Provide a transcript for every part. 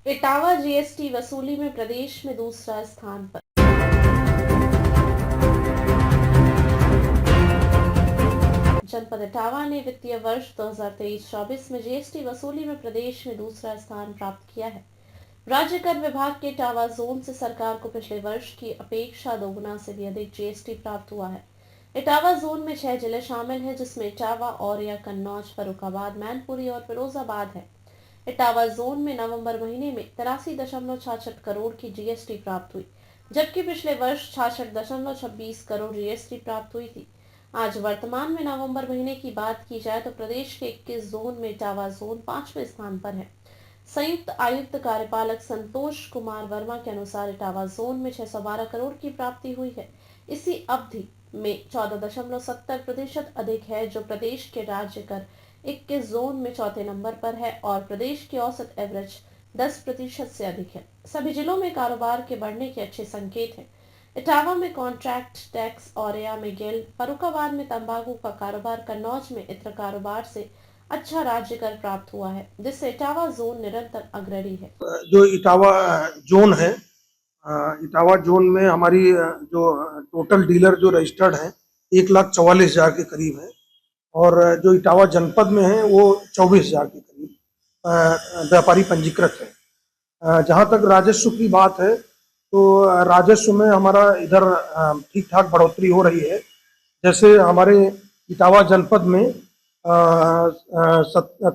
Etawah GST वसूली में प्रदेश में दूसरा स्थान पर। जनपद इटावा ने वित्तीय वर्ष 2023-24 में जीएसटी वसूली में प्रदेश में दूसरा स्थान प्राप्त किया है। राज्य कर विभाग के इटावा जोन से सरकार को पिछले वर्ष की अपेक्षा दोगुना से भी अधिक जीएसटी प्राप्त हुआ है। इटावा जोन में 6 जिले शामिल हैं, जिसमें इटावा, औरिया, कन्नौज, फर्रुखाबाद, मैनपुरी और फिरोजाबाद है। इटावा जोन में नवंबर महीने में 83.66 करोड़ की जीएसटी प्राप्त हुई, जबकि पिछले वर्ष 66.26 करोड़ जीएसटी प्राप्त हुई थी। आज वर्तमान में नवंबर महीने की बात की जाए तो प्रदेश के 21 जोन में इटावा जोन 5वें स्थान पर है। संयुक्त आयुक्त कार्यपालक संतोष कुमार वर्मा के अनुसार इटावा जोन में 612 करोड़ की प्राप्ति हुई है। इसी अवधि में 14.70% अधिक है, जो प्रदेश के राज्य कर 21 जोन में चौथे नंबर पर है और प्रदेश की औसत एवरेज 10% से अधिक है। सभी जिलों में कारोबार के बढ़ने के अच्छे संकेत हैं। इटावा में कॉन्ट्रैक्ट टैक्स, औरिया में गेल, फर्रुखाबाद में तंबाकू का कारोबार, कन्नौज में इत्र कारोबार से अच्छा राज्य कर प्राप्त हुआ है, जिससे इटावा जोन निरंतर अग्रणी है। जो इटावा जोन है, इटावा जोन में हमारी जो टोटल डीलर जो रजिस्टर्ड है 1,44,000 के करीब है और जो इटावा जनपद में है वो 24,000 के करीब व्यापारी पंजीकृत है। जहाँ तक राजस्व की बात है तो राजस्व में हमारा इधर ठीक ठाक बढ़ोतरी हो रही है। जैसे हमारे इटावा जनपद में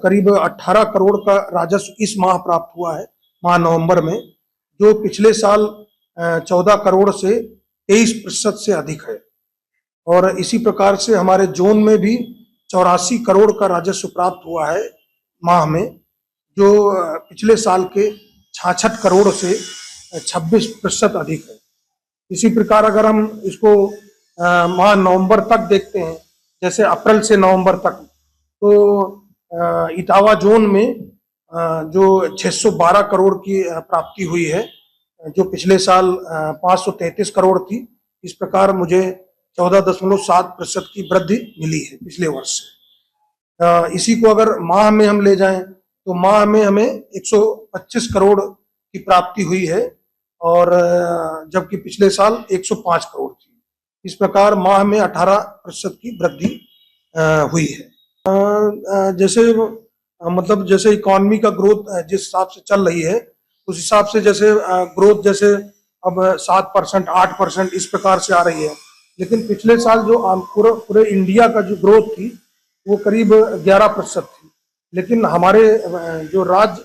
करीब 18 करोड़ का राजस्व इस माह प्राप्त हुआ है, माह नवंबर में, जो पिछले साल 14 करोड़ से 23% से अधिक है। और इसी प्रकार से हमारे जोन में भी 84 करोड़ का राजस्व प्राप्त हुआ है माह में, जो पिछले साल के 66 करोड़ से 26% अधिक है। इसी प्रकार अगर हम इसको माह नवंबर तक देखते हैं, जैसे अप्रैल से नवंबर तक, तो इटावा जोन में जो 612 करोड़ की प्राप्ति हुई है, जो पिछले साल 533 करोड़ थी। इस प्रकार मुझे 14.7% की वृद्धि मिली है पिछले वर्ष से। इसी को अगर माह में हम ले जाएं तो माह में हमें 125 करोड़ की प्राप्ति हुई है और जबकि पिछले साल 105 करोड़ थी। इस प्रकार माह में 18% की वृद्धि हुई है। जैसे मतलब जैसे इकोनॉमी का ग्रोथ जिस हिसाब से चल रही है, उस हिसाब से जैसे ग्रोथ जैसे अब 7%, 8% इस प्रकार से आ रही है, लेकिन पिछले साल जो पूरे इंडिया का जो ग्रोथ थी वो करीब 11% थी, लेकिन हमारे जो राज्य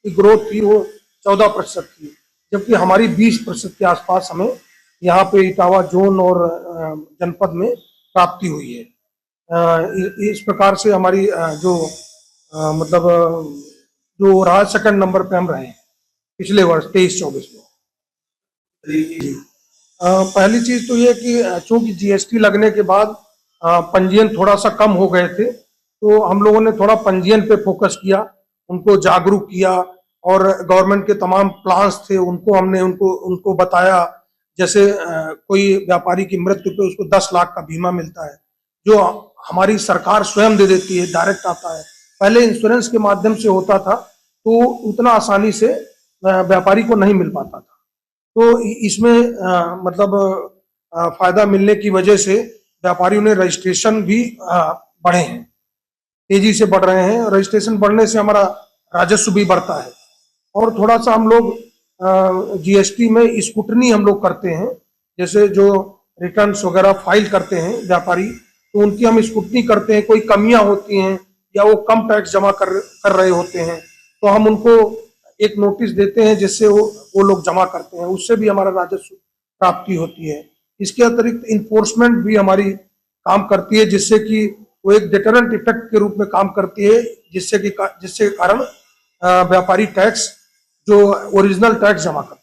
की ग्रोथ थी वो 14% थी, जबकि हमारी 20% के आसपास हमें यहाँ पे इटावा जोन और जनपद में प्राप्ति हुई है। इस प्रकार से हमारी जो मतलब जो रहा सेकंड नंबर पे हम रहे हैं पिछले वर्ष 23-24 में। जी, पहली चीज तो ये कि चूंकि जीएसटी लगने के बाद पंजीयन थोड़ा सा कम हो गए थे, तो हम लोगों ने थोड़ा पंजीयन पे फोकस किया, उनको जागरूक किया और गवर्नमेंट के तमाम प्लान्स थे उनको हमने उनको बताया। जैसे कोई व्यापारी की मृत्यु पे उसको 10 लाख का बीमा मिलता है, जो हमारी सरकार स्वयं दे देती है, डायरेक्ट आता है। पहले इंश्योरेंस के माध्यम से होता था तो उतना आसानी से व्यापारी को नहीं मिल पाता था, तो इसमें मतलब फायदा मिलने की वजह से व्यापारियों ने रजिस्ट्रेशन भी बढ़े हैं, तेजी से बढ़ रहे हैं। रजिस्ट्रेशन बढ़ने से हमारा राजस्व भी बढ़ता है और थोड़ा सा हम लोग जीएसटी में स्क्रूटनी हम लोग करते हैं। जैसे जो रिटर्न्स वगैरह फाइल करते हैं व्यापारी, तो उनकी हम स्क्रूटनी करते हैं। कोई कमियां होती हैं या वो कम टैक्स जमा कर रहे होते हैं, तो हम उनको एक नोटिस देते हैं जिससे वो लोग जमा करते हैं, उससे भी हमारा राजस्व प्राप्ति होती है। इसके अतिरिक्त इन्फोर्समेंट भी हमारी काम करती है, जिससे कि वो एक डिटरेंट इफेक्ट के रूप में काम करती है, जिससे कारण व्यापारी टैक्स जो ओरिजिनल टैक्स जमा करते हैं।